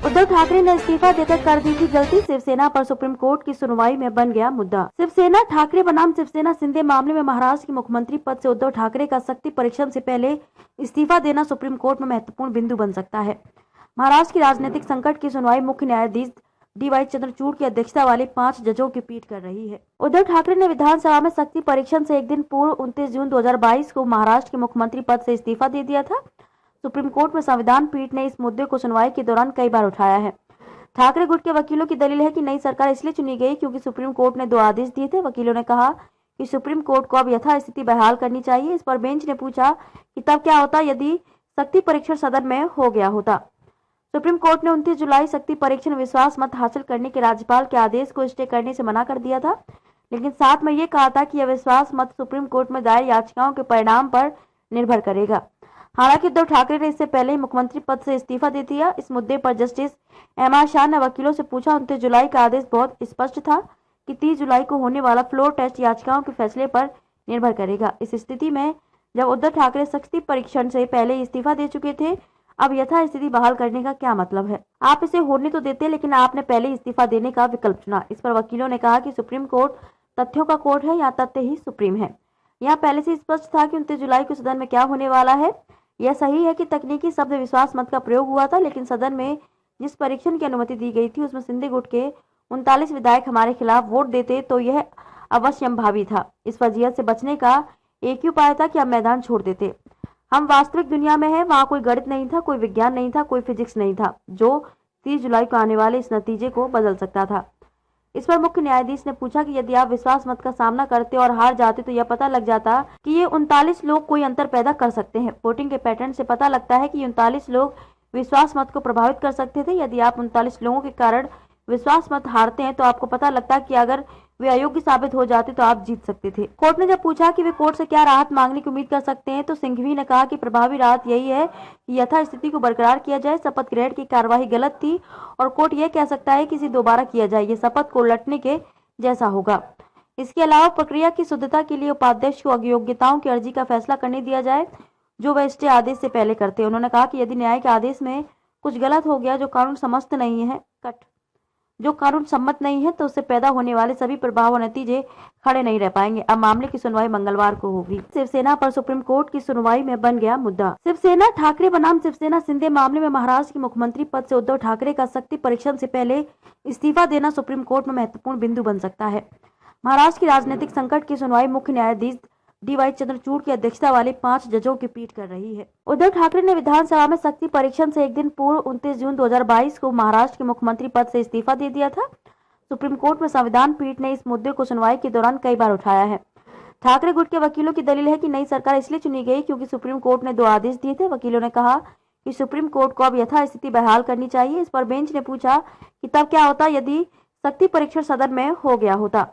उद्धव ठाकरे ने इस्तीफा देकर कर दी थी गलती, शिवसेना पर सुप्रीम कोर्ट की सुनवाई में बन गया मुद्दा। शिवसेना ठाकरे बनाम शिवसेना शिंदे मामले में महाराष्ट्र के मुख्यमंत्री पद से उद्धव ठाकरे का शक्ति परीक्षण से पहले इस्तीफा देना सुप्रीम कोर्ट में महत्वपूर्ण बिंदु बन सकता है। महाराष्ट्र की राजनीतिक संकट की सुनवाई मुख्य न्यायाधीश DY चंद्रचूड़ की अध्यक्षता वाली 5 जजों की पीठ कर रही है। उद्धव ठाकरे ने विधानसभा में शक्ति परीक्षण से एक दिन पूर्व 29 जून 2022 को महाराष्ट्र के मुख्यमंत्री पद से इस्तीफा दे दिया था। सुप्रीम कोर्ट में संविधान पीठ ने इस मुद्दे को सुनवाई के दौरान कई बार उठाया है। ठाकरे गुट के वकीलों की दलील है कि नई सरकार इसलिए चुनी गई क्योंकि सुप्रीम कोर्ट ने 2 आदेश दिए थे। वकीलों ने कहा कि सुप्रीम कोर्ट को अब यथास्थिति बहाल करनी चाहिए। इस पर बेंच ने पूछा कि तब क्या होता यदि शक्ति परीक्षण सदन में हो गया होता। सुप्रीम कोर्ट ने 29 जुलाई शक्ति परीक्षण विश्वास मत हासिल करने के राज्यपाल के आदेश को स्टे करने से मना कर दिया था, लेकिन साथ में ये कहा था कि यह विश्वास मत सुप्रीम कोर्ट में दायर याचिकाओं के परिणाम पर निर्भर करेगा। हालांकि उद्धव ठाकरे ने इससे पहले ही मुख्यमंत्री पद से इस्तीफा दे दिया। इस मुद्दे पर जस्टिस MR शाह ने वकीलों से पूछा, 29 जुलाई का आदेश बहुत स्पष्ट था कि 30 जुलाई को होने वाला फ्लोर टेस्ट याचिकाओं के फैसले पर निर्भर करेगा। इस स्थिति में जब उद्धव ठाकरे शक्ति परीक्षण से पहले इस्तीफा दे चुके थे, अब यथास्थिति बहाल करने का क्या मतलब है? आप इसे होने तो देते, लेकिन आपने पहले इस्तीफा देने का विकल्प चुना। इस पर वकीलों ने कहा कि सुप्रीम कोर्ट तथ्यों का कोर्ट है, यहाँ तथ्य ही सुप्रीम है। यहाँ पहले से स्पष्ट था कि 29 जुलाई को सदन में क्या होने वाला है। यह सही है कि तकनीकी शब्द विश्वास मत का प्रयोग हुआ था, लेकिन सदन में जिस परीक्षण की अनुमति दी गई थी उसमें शिंदे गुट के 39 विधायक हमारे खिलाफ वोट देते तो यह अवश्यंभावी था। इस फजीहत से बचने का एक ही उपाय था कि हम मैदान छोड़ देते। हम वास्तविक दुनिया में हैं, वहाँ कोई गणित नहीं था, कोई विज्ञान नहीं था, कोई फिजिक्स नहीं था जो 30 जुलाई को आने वाले इस नतीजे को बदल सकता था। इस पर मुख्य न्यायाधीश ने पूछा कि यदि आप विश्वास मत का सामना करते और हार जाते तो यह पता लग जाता कि ये 39 लोग कोई अंतर पैदा कर सकते हैं। वोटिंग के पैटर्न से पता लगता है कि 39 लोग विश्वास मत को प्रभावित कर सकते थे। यदि आप 39 लोगों के कारण विश्वास मत हारते हैं तो आपको पता लगता है कि अगर वे अयोग्य साबित हो जाते तो आप जीत सकते थे। कोर्ट ने जब पूछा कि वे कोर्ट से क्या राहत मांगने की उम्मीद कर सकते हैं तो सिंघवी ने कहा कि प्रभावी राहत यही है कि यथास्थिति को बरकरार किया जाए। शपथ ग्रहण की कार्यवाही गलत थी और कोर्ट यह कह सकता है कि इसे दोबारा किया जाए। ये शपथ को उलटने के जैसा होगा। इसके अलावा प्रक्रिया की शुद्धता के लिए उपाध्यक्ष को अयोग्यताओं की अर्जी का फैसला करने दिया जाए जो वह स्टे आदेश से पहले करते। उन्होंने कहा कि यदि न्याय के आदेश में कुछ गलत हो गया जो कानून सम्मत नहीं है तो उससे पैदा होने वाले सभी प्रभाव और नतीजे खड़े नहीं रह पाएंगे। अब मामले की सुनवाई मंगलवार को होगी। शिवसेना पर सुप्रीम कोर्ट की सुनवाई में बन गया मुद्दा। शिवसेना ठाकरे बनाम शिवसेना शिंदे मामले में महाराष्ट्र के मुख्यमंत्री पद से उद्धव ठाकरे का शक्ति परीक्षण से पहले इस्तीफा देना सुप्रीम कोर्ट में महत्वपूर्ण बिंदु बन सकता है। महाराष्ट्र की राजनीतिक संकट की सुनवाई मुख्य न्यायाधीश DY चंद्रचूड़ की अध्यक्षता वाली 5 जजों की पीठ कर रही है। उद्धव ठाकरे ने विधानसभा में शक्ति परीक्षण से एक दिन पूर्व 29 जून 2022 को महाराष्ट्र के मुख्यमंत्री पद से इस्तीफा दे दिया था। सुप्रीम कोर्ट में संविधान पीठ ने इस मुद्दे को सुनवाई के दौरान कई बार उठाया है। ठाकरे गुट के वकीलों की दलील है कि नई सरकार इसलिए चुनी गई क्योंकि सुप्रीम कोर्ट ने 2 आदेश दिए थे। वकीलों ने कहा कि सुप्रीम कोर्ट को अब यथास्थिति बहाल करनी चाहिए। इस पर बेंच ने पूछा कि तब क्या होता यदि शक्ति परीक्षण सदन में हो गया होता।